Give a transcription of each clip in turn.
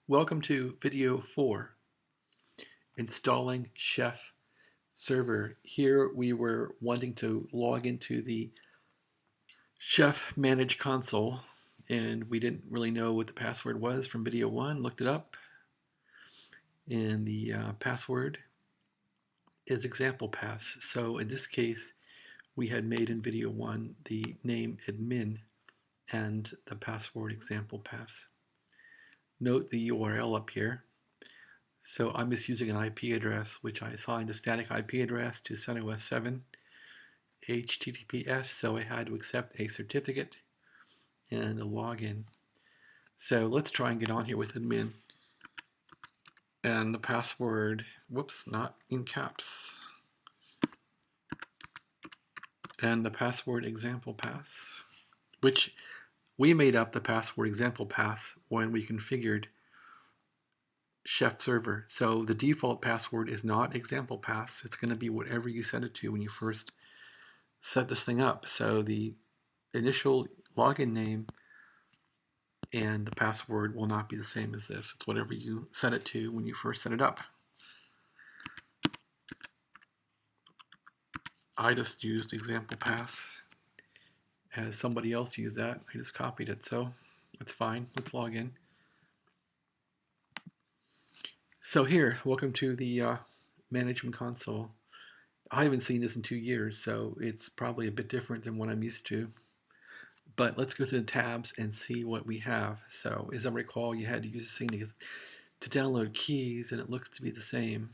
Welcome to video 4, installing Chef server. Here we were wanting to log into the Chef Manage console and we didn't really know what the password was from video 1, looked it up, and the password is example pass. So in this case we had made in video 1 the name admin and the password example pass. Note the URL up here. So I'm just using an IP address, which I assigned a static IP address to CentOS 7 HTTPS, so I had to accept a certificate and a login. So let's try and get on here with admin. And the password, whoops, not in caps. And the password example pass, which we made up the password example pass when we configured Chef server. So the default password is not example pass. It's going to be whatever you set it to when you first set this thing up. So the initial login name and the password will not be the same as this. It's whatever you set it to when you first set it up. I just used example pass as somebody else used that. I just copied it, so that's fine. Let's log in. So here, welcome to the management console. I haven't seen this in 2 years, so it's probably a bit different than what I'm used to. But let's go to the tabs and see what we have. So as I recall, you had to use this thing to download keys, and it looks to be the same.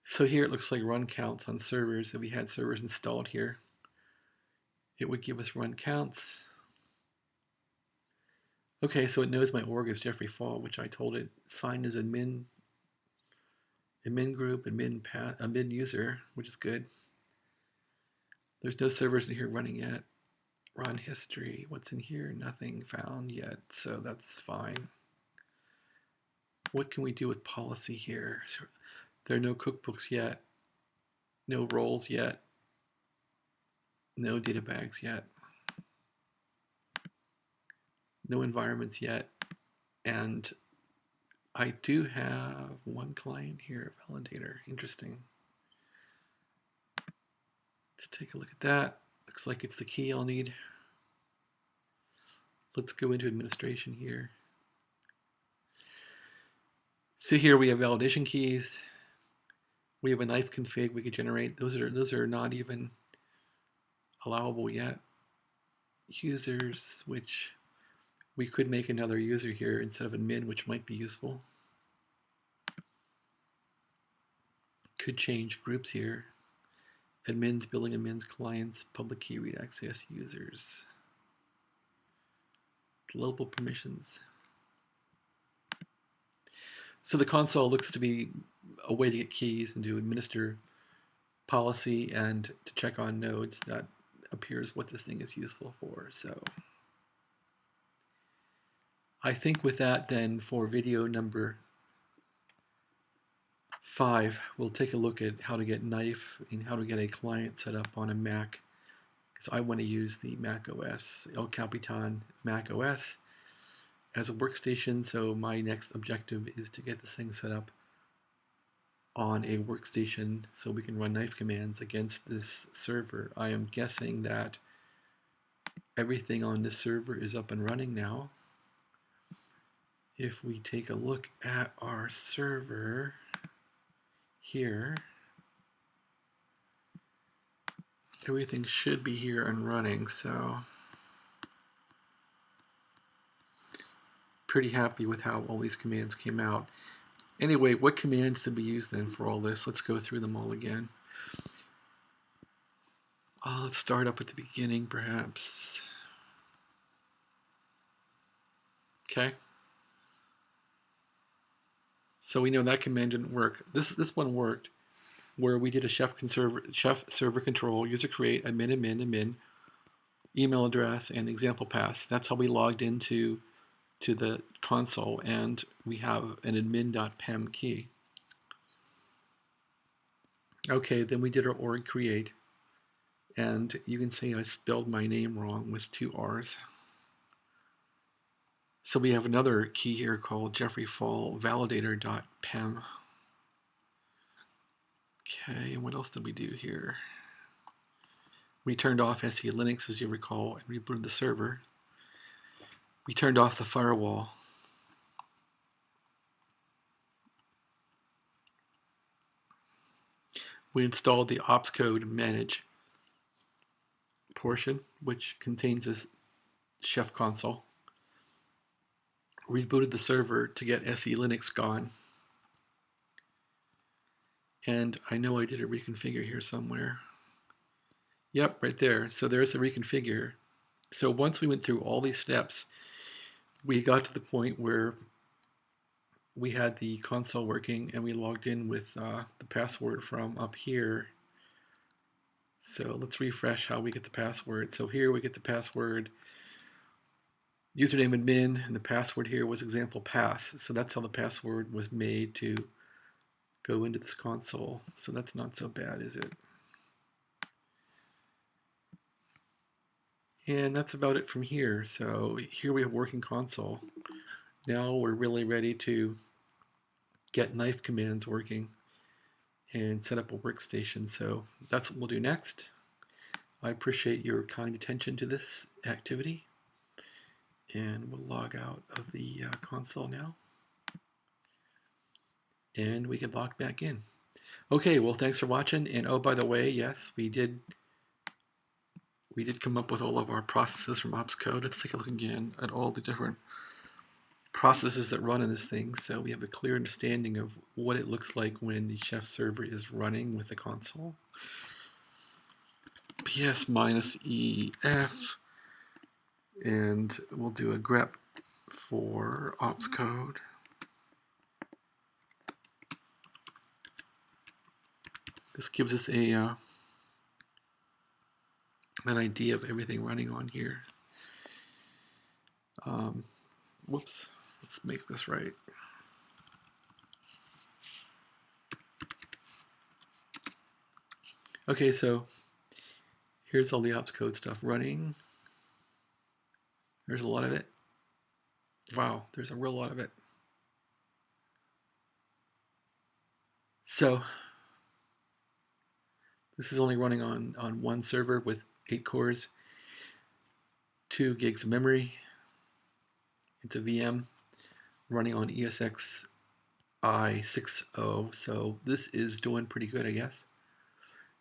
So here it looks like run counts on servers. If we had servers installed here, it would give us run counts. Okay, so it knows my org is Jeffrey Fall, which I told it signed as admin group, admin user, which is good. There's no servers in here running yet. Run history, what's in here? Nothing found yet, so that's fine. What can we do with policy here? There are no cookbooks yet, no roles yet, no data bags yet, no environments yet, and I do have one client here, validator. Interesting. Let's take a look at that. Looks like it's the key I'll need. Let's go into administration here. So here we have validation keys. We have a knife config we could generate. Those are not even allowable yet. Users, which we could make another user here instead of admin, which might be useful. Could change groups here. Admins, billing admins, clients, public key read access users. Global permissions. So the console looks to be a way to get keys and to administer policy and to check on nodes. That appears what this thing is useful for. So I think with that then, for video number 5, we'll take a look at how to get knife and how to get a client set up on a Mac. So I want to use the Mac OS, El Capitan Mac OS as a workstation. So my next objective is to get this thing set up on a workstation so we can run knife commands against this server. I am guessing that everything on this server is up and running now. If we take a look at our server here, everything should be here and running, so pretty happy with how all these commands came out. Anyway, what commands did we use then for all this? Let's go through them all again. Let's start up at the beginning, perhaps. Okay. So we know that command didn't work. This one worked, where we did a chef server control, user create, admin, email address, and example pass. That's how we logged into the console, and we have an admin.pem key. Okay, then we did our org create, and you can see I spelled my name wrong with 2 R's. So we have another key here called Jeffrey Fall validator.pem. Okay, and what else did we do here? We turned off SE Linux, as you recall, and rebooted the server. We turned off the firewall. We installed the opscode manage portion, which contains this Chef console. Rebooted the server to get SE Linux gone. And I know I did a reconfigure here somewhere. Yep, right there. So there's the reconfigure. So once we went through all these steps, we got to the point where we had the console working and we logged in with the password from up here. So let's refresh how we get the password. So here we get the password, username admin, and the password here was example pass. So that's how the password was made to go into this console. So that's not so bad, is it? And that's about it from here. So here we have working console. Now we're really ready to get knife commands working and set up a workstation. So that's what we'll do next. I appreciate your kind attention to this activity, and we'll log out of the console now, and we can log back in. Okay, well, thanks for watching. And oh, by the way, yes, we did come up with all of our processes from opscode. Let's take a look again at all the different processes that run in this thing, so we have a clear understanding of what it looks like when the Chef server is running with the console. ps-ef, and we'll do a grep for opscode. This gives us an idea of everything running on here. Whoops, let's make this right. Okay, so here's all the opscode stuff running. There's a lot of it. Wow, there's a real lot of it. So this is only running on one server with 8 cores, 2 gigs of memory. It's a VM running on ESX i60, so this is doing pretty good, I guess.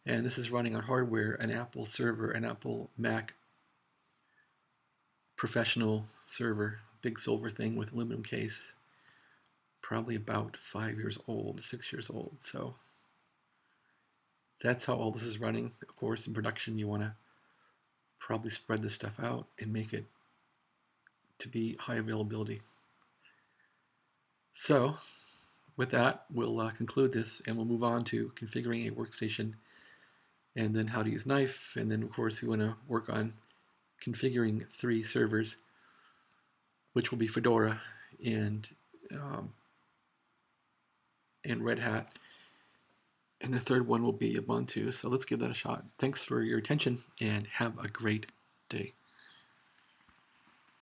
And this is running on hardware, an Apple server, an Apple Mac professional server, big silver thing with aluminum case, probably about 5 years old, 6 years old. So that's how all this is running. Of course, in production, you want to probably spread this stuff out and make it to be high availability. So with that, we'll conclude this, and we'll move on to configuring a workstation, and then how to use knife, and then of course we want to work on configuring 3 servers, which will be Fedora and Red Hat, and the third one will be Ubuntu. So let's give that a shot. Thanks for your attention, and have a great day.